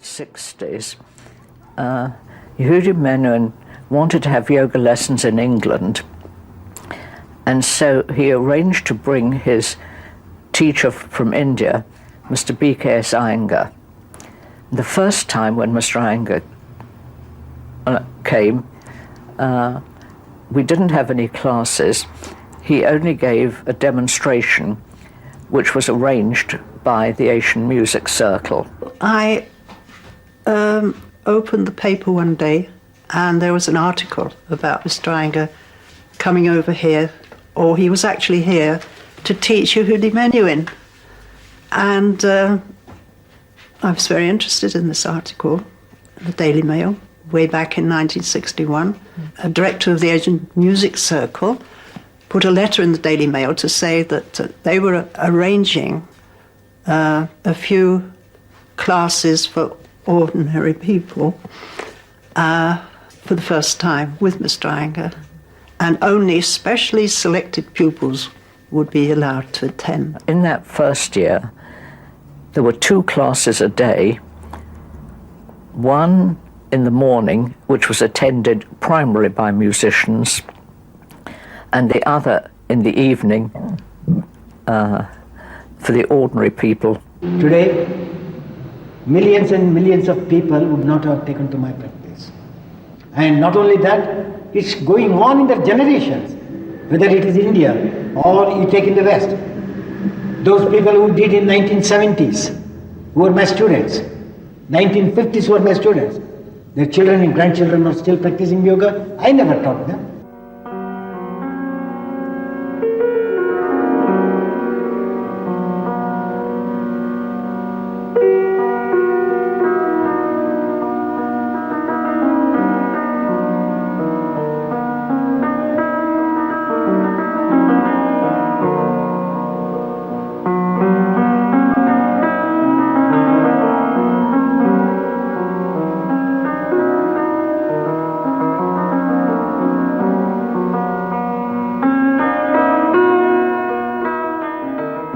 1960s, Yehudi Menuhin wanted to have yoga lessons in England, and so he arranged to bring his teacher from India, Mr. B.K.S. Iyengar. The first time when Mr. Iyengar came, we didn't have any classes. He only gave a demonstration which was arranged by the Asian Music Circle. I opened the paper one day and there was an article about Mr. Iyengar coming over here, or he was actually here to teach Yehudi Menuhin. And I was very interested in this article, in the Daily Mail, way back in 1961. A director of the Asian Music Circle put a letter in the Daily Mail to say that they were arranging a few classes for ordinary people for the first time with Mr. Iyengar, and only specially selected pupils would be allowed to attend. In that first year, there were 2 classes a day, one in the morning, which was attended primarily by musicians, and the other in the evening for the ordinary people. Today, millions and millions of people would not have taken to my practice. And not only that, it's going on in their generations, whether it is India or you take in the West. Those people who did in 1970s, who were my students, 1950s who were my students, their children and grandchildren are still practicing yoga. I never taught them.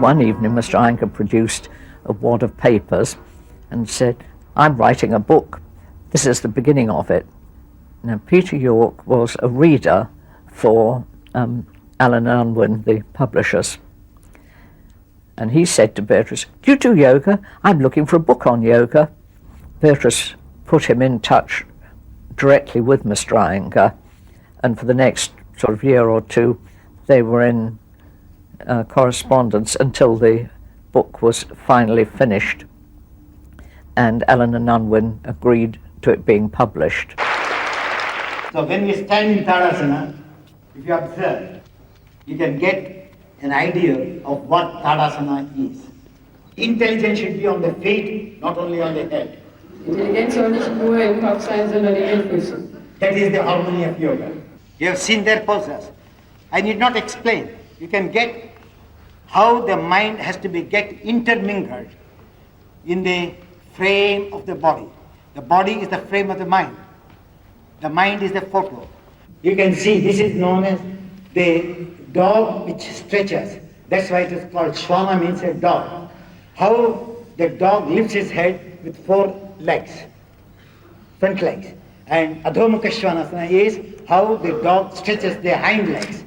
One evening, Mr. Iyengar produced a wad of papers and said, "I'm writing a book. This is the beginning of it." Now, Peter York was a reader for Allen and Unwin, the publishers. And he said to Beatrice, "Do you do yoga? I'm looking for a book on yoga." Beatrice put him in touch directly with Mr. Iyengar, and for the next sort of year or two, they were in correspondence until the book was finally finished, and Allen and Unwin agreed to it being published. So when we stand in Tadasana, if you observe, you can get an idea of what Tadasana is. Intelligence should be on the feet, not only on the head. Intelligenz soll nicht nur im Kopf sein, sondern in den Füßen. That is the harmony of yoga. You have seen their poses. I need not explain. You can get how the mind has to be intermingled in the frame of the body. The body is the frame of the mind. The mind is the photo. You can see this is known as the dog which stretches. That's why it is called Shwana, means a dog. How the dog lifts his head with 4 legs, front legs. And Adhomukha Shvanasana is how the dog stretches their hind legs.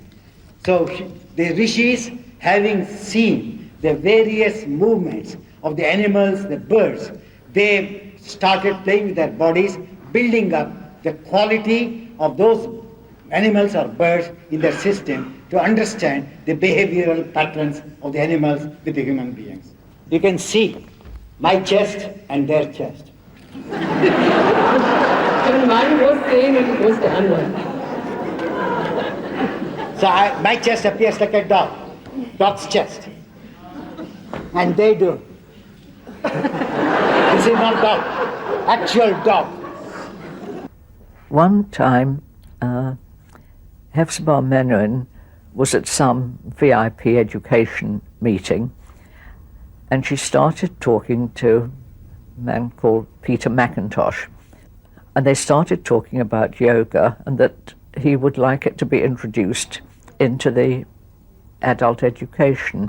So the rishis, having seen the various movements of the animals, the birds, they started playing with their bodies, building up the quality of those animals or birds in their system to understand the behavioral patterns of the animals with the human beings. You can see my chest and their chest. Können meinen Brust sehen und die Brust der anderen. So my chest appears like a dog's chest. And they do. This is not dog, actual dog. One time, Hepzibah Menuhin was at some VIP education meeting, and she started talking to a man called Peter McIntosh. And they started talking about yoga and that he would like it to be introduced into the adult education.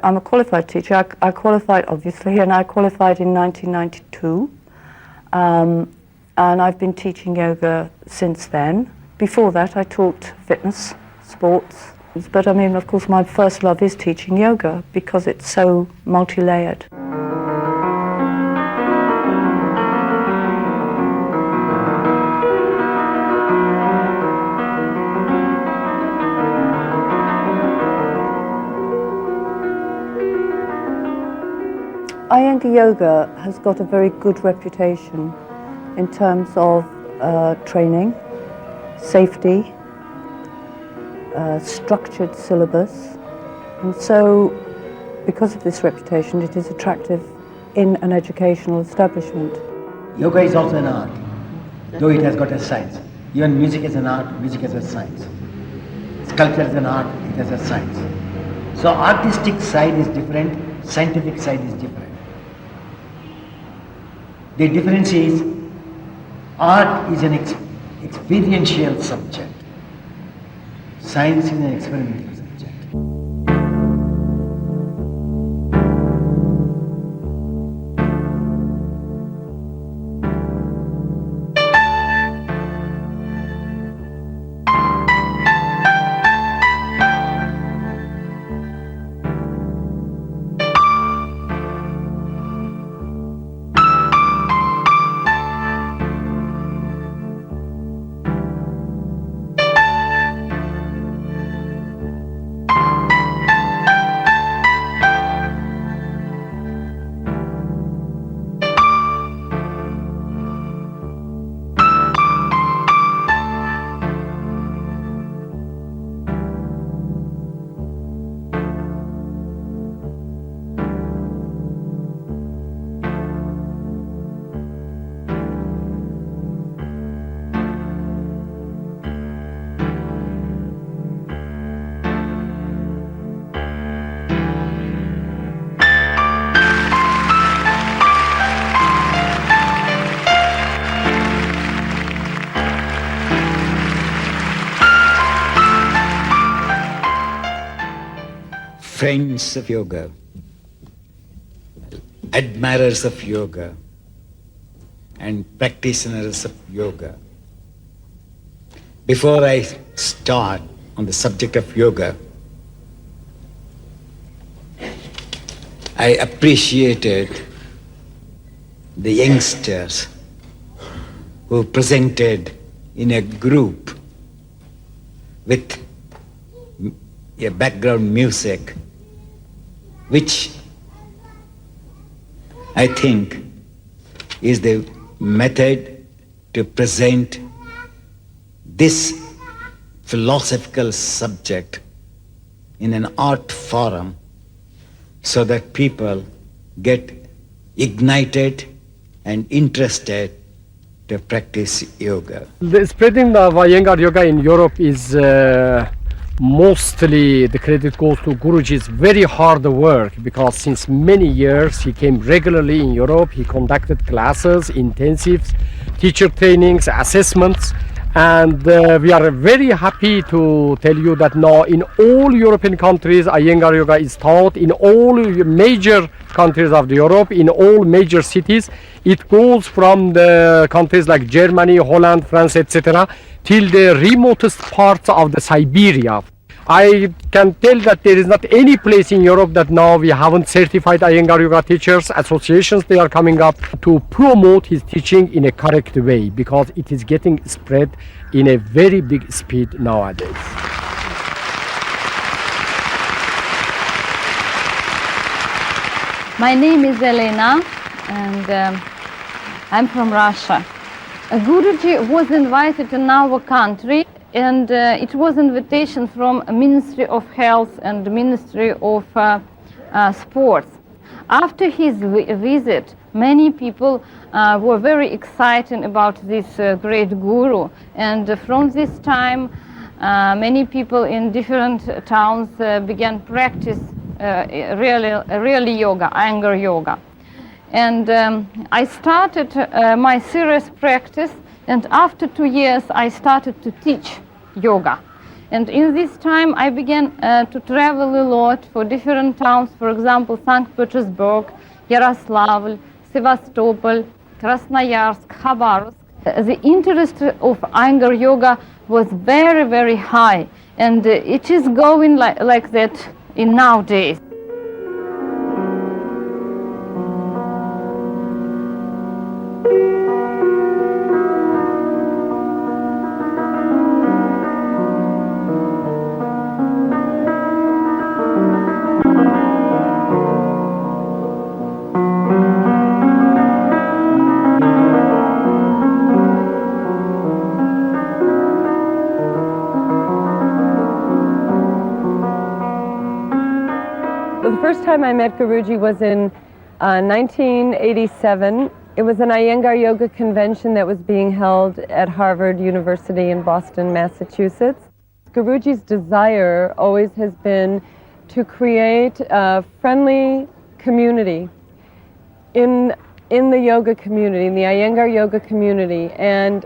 I'm a qualified teacher. I qualified, obviously, and I qualified in 1992. And I've been teaching yoga since then. Before that, I taught fitness, sports. But I mean, of course, my first love is teaching yoga because it's so multi-layered. Iyengar yoga has got a very good reputation in terms of training, safety, structured syllabus, and so because of this reputation it is attractive in an educational establishment. Yoga is also an art, though it has got a science. Even music is an art, music has a science. Sculpture is an art, it has a science. So artistic side is different, scientific side is different. The difference is art is an experiential subject. Science is an experimental subject. Friends of yoga, admirers of yoga, and practitioners of yoga. Before I start on the subject of yoga, I appreciated the youngsters who presented in a group with a background music, which I think is the method to present this philosophical subject in an art forum so that people get ignited and interested to practice yoga. The spreading of Iyengar yoga in Europe is mostly the credit goes to Guruji's very hard work, because since many years he came regularly in Europe. He conducted classes, intensives, teacher trainings, assessments, and we are very happy to tell you that now in all European countries Iyengar yoga is taught, in all major countries of Europe, in all major cities. It goes from the countries like Germany, Holland, France, etc. till the remotest parts of the Siberia. I can tell that there is not any place in Europe that now we haven't certified Iyengar yoga teachers. Associations, they are coming up to promote his teaching in a correct way, because it is getting spread in a very big speed nowadays. My name is Elena, and I'm from Russia. Guruji was invited in our country, and it was invitation from Ministry of Health and Ministry of Sports. After his visit, many people were very excited about this great guru, and from this time many people in different towns began practice really yoga, Iyengar yoga. And I started my serious practice, and after 2 years I started to teach yoga. And in this time, I began to travel a lot for different towns, for example, St. Petersburg, Yaroslavl, Sevastopol, Krasnoyarsk, Khabarovsk. The interest of Iyengar yoga was very, very high, and it is going like that in nowadays. The first time I met Guruji was in 1987. It was an Iyengar Yoga convention that was being held at Harvard University in Boston, Massachusetts. Guruji's desire always has been to create a friendly community in the yoga community, in the Iyengar yoga community. And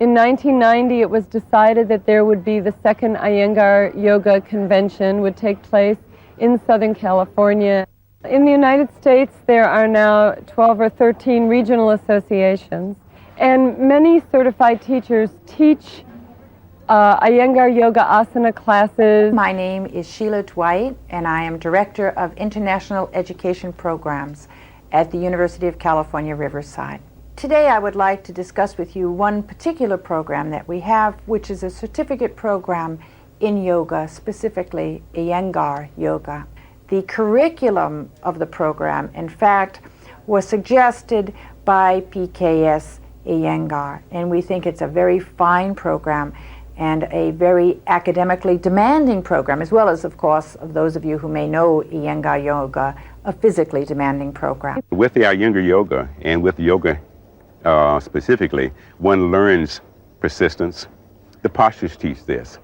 in 1990, it was decided that there would be the second Iyengar yoga convention would take place in Southern California. In the United States, there are now 12 or 13 regional associations, and many certified teachers teach Iyengar yoga asana classes. My name is Sheila Dwight, and I am Director of International Education Programs at the University of California, Riverside. Today I would like to discuss with you one particular program that we have, which is a certificate program in yoga, specifically Iyengar yoga. The curriculum of the program, in fact, was suggested by PKS Iyengar, and we think it's a very fine program and a very academically demanding program, as well as, of course, of those of you who may know Iyengar yoga, a physically demanding program. With the Iyengar yoga and with yoga specifically, one learns persistence. The postures teach this,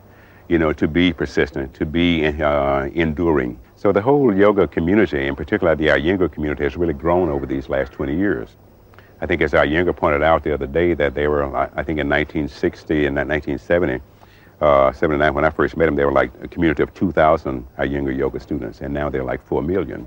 you know, to be persistent, to be enduring. So the whole yoga community, in particular the Iyengar community, has really grown over these last 20 years. I think as Iyengar pointed out the other day that they were, I think in 1960 and 1970, 79 when I first met them, they were like a community of 2,000 Iyengar yoga students, and now they're like 4 million.